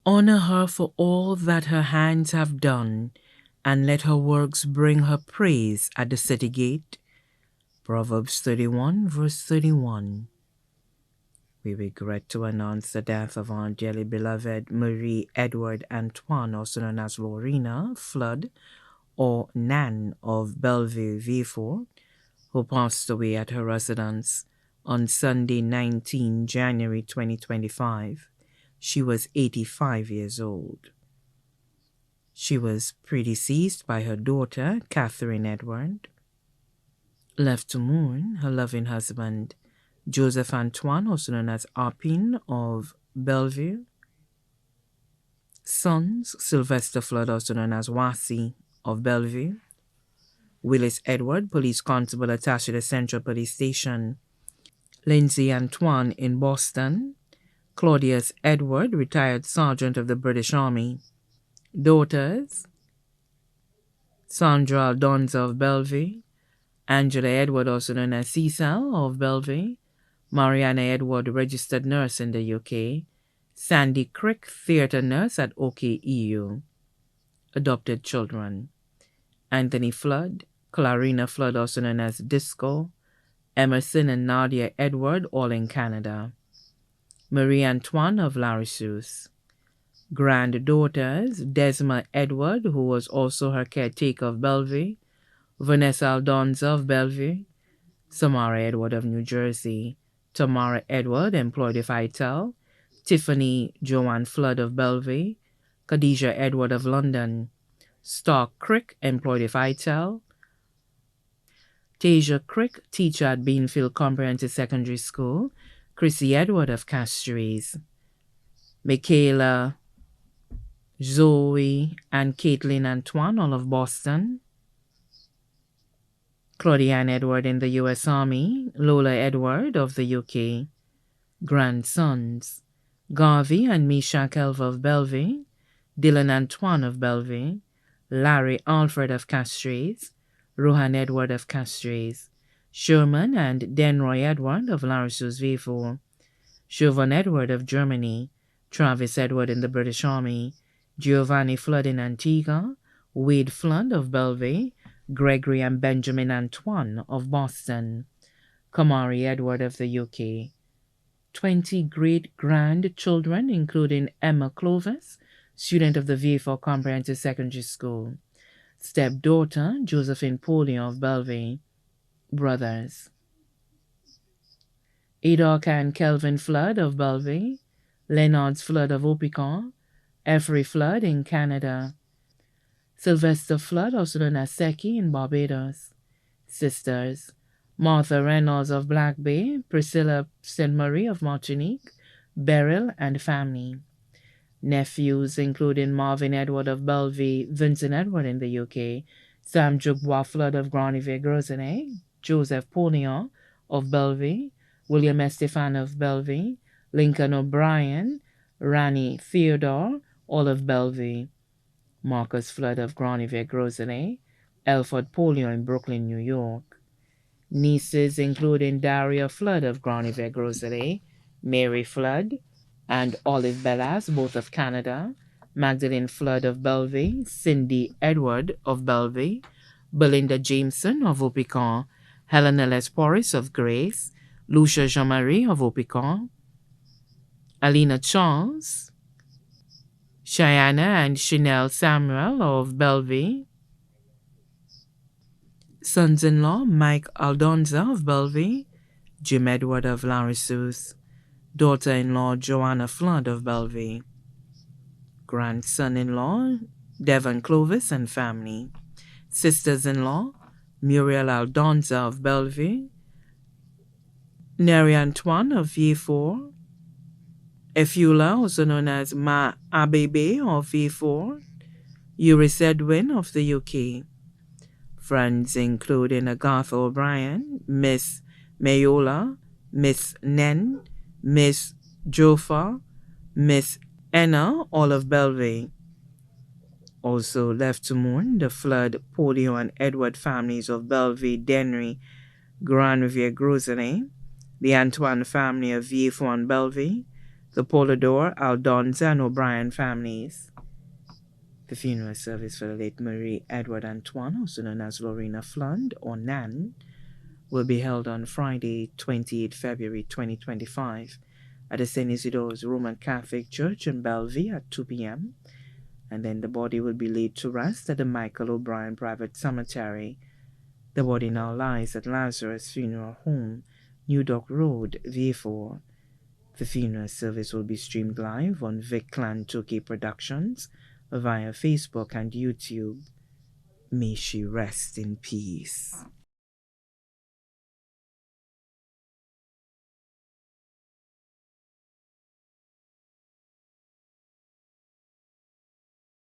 Honor her for all that her hands have done, and let her works bring her praise at the city gate. Proverbs 31, verse 31. We regret to announce the death of our dearly beloved Marie Edward Antoine, also known as Lorena Flood, or Nan of Bellevue, Vieux, who passed away at her residence on Sunday, 19 January 2025. She was 85 years old. She was predeceased by her daughter, Catherine Edward. Left to mourn, her loving husband, Joseph Antoine, also known as Arpin of Bellevue. Sons, Sylvester Flood, also known as Wasi of Bellevue. Willis Edward, police constable attached to the Central Police Station. Lindsay Antoine in Boston. Claudius Edward, retired sergeant of the British Army. Daughters, Sandra Aldonza of Bellevue, Angela Edward, also known as Cecil of Bellevue, Mariana Edward, registered nurse in the UK, Sandy Crick, theatre nurse at OKEU. Adopted children, Anthony Flood, Clarina Flood, also known as Disco, Emerson and Nadia Edward, all in Canada. Marie Antoine of Larissus. Granddaughters, Desma Edward, who was also her caretaker of Bellevue, Vanessa Aldonza of Bellevue, Samara Edward of New Jersey, Tamara Edward, employed of ITEL, Tiffany Joanne Flood of Bellevue, Khadijah Edward of London, Stark Crick, employed of ITEL, Tasia Crick, teacher at Beanfield Comprehensive Secondary School, Chrissy Edward of Castries, Michaela, Zoe, and Caitlin Antoine, all of Boston, Claudiane Edward in the U.S. Army, Lola Edward of the UK. Grandsons, Garvey and Misha Kelva of Bellevue, Dylan Antoine of Bellevue, Larry Alfred of Castries, Rohan Edward of Castries, Sherman and Denroy Edward of Larissus Vieux, Chauvin Edward of Germany, Travis Edward in the British Army, Giovanni Flood in Antigua, Wade Flood of Bellevue, Gregory and Benjamin Antoine of Boston, Kamari Edward of the UK. 20 great-grandchildren, including Emma Clovis, student of the Vieux Comprehensive Secondary School, stepdaughter Josephine Polion of Bellevue. Brothers, Adolph and Kelvin Flood of Bellevue, Leonard's Flood of Opicon, Effrey Flood in Canada, Sylvester Flood, also known as Seki in Barbados. Sisters, Martha Reynolds of Black Bay, Priscilla St. Marie of Martinique, Beryl and family. Nephews, including Marvin Edward of Bellevue, Vincent Edward in the UK, Sam Jugbois Flood of Granier-Grosenay, Joseph Polion of Bellevue, William Estefan of Bellevue, Lincoln O'Brien, Rani Theodore, all of Bellevue, Marcus Flood of Granier-Grosenay, Elford Polion in Brooklyn, New York. Nieces, including Daria Flood of Granier-Grosenay, Mary Flood, and Olive Bellas, both of Canada, Magdalene Flood of Bellevue, Cindy Edward of Bellevue, Belinda Jameson of Opicon, Helena Les Porris of Grace, Lucia Jean-Marie of Opicon, Alina Charles, Cheyenne and Chanel Samuel of Bellevue, sons-in-law Mike Aldonza of Bellevue, Jim Edward of Larissus, daughter-in-law Joanna Flood of Bellevue, grandson-in-law Devon Clovis and family, sisters-in-law Muriel Aldonza of Bellevue, Neri Antoine of Vieux, Efula, also known as Ma Abebe of Vieux, Euris Edwin of the UK. Friends including Agatha O'Brien, Miss Mayola, Miss Nen, Miss Jofa, Miss Enna, all of Bellevue. Also left to mourn the Flood, Polio, and Edward families of Bellevue, Denry, Granier-Grosenay, the Antoine family of Vieux and Bellevue, the Polidor, Aldonza, and O'Brien families. The funeral service for the late Marie Edward Antoine, also known as Lorena Flood or Nan, will be held on Friday, 28 February 2025 at the St. Isidore's Roman Catholic Church in Bellevue at 2 p.m. And then the body will be laid to rest at the Michael O'Brien Private Cemetery. The body now lies at Lazarus Funeral Home, New Dock Road, V4. The funeral service will be streamed live on Vic Clan 2K Productions via Facebook and YouTube. May she rest in peace.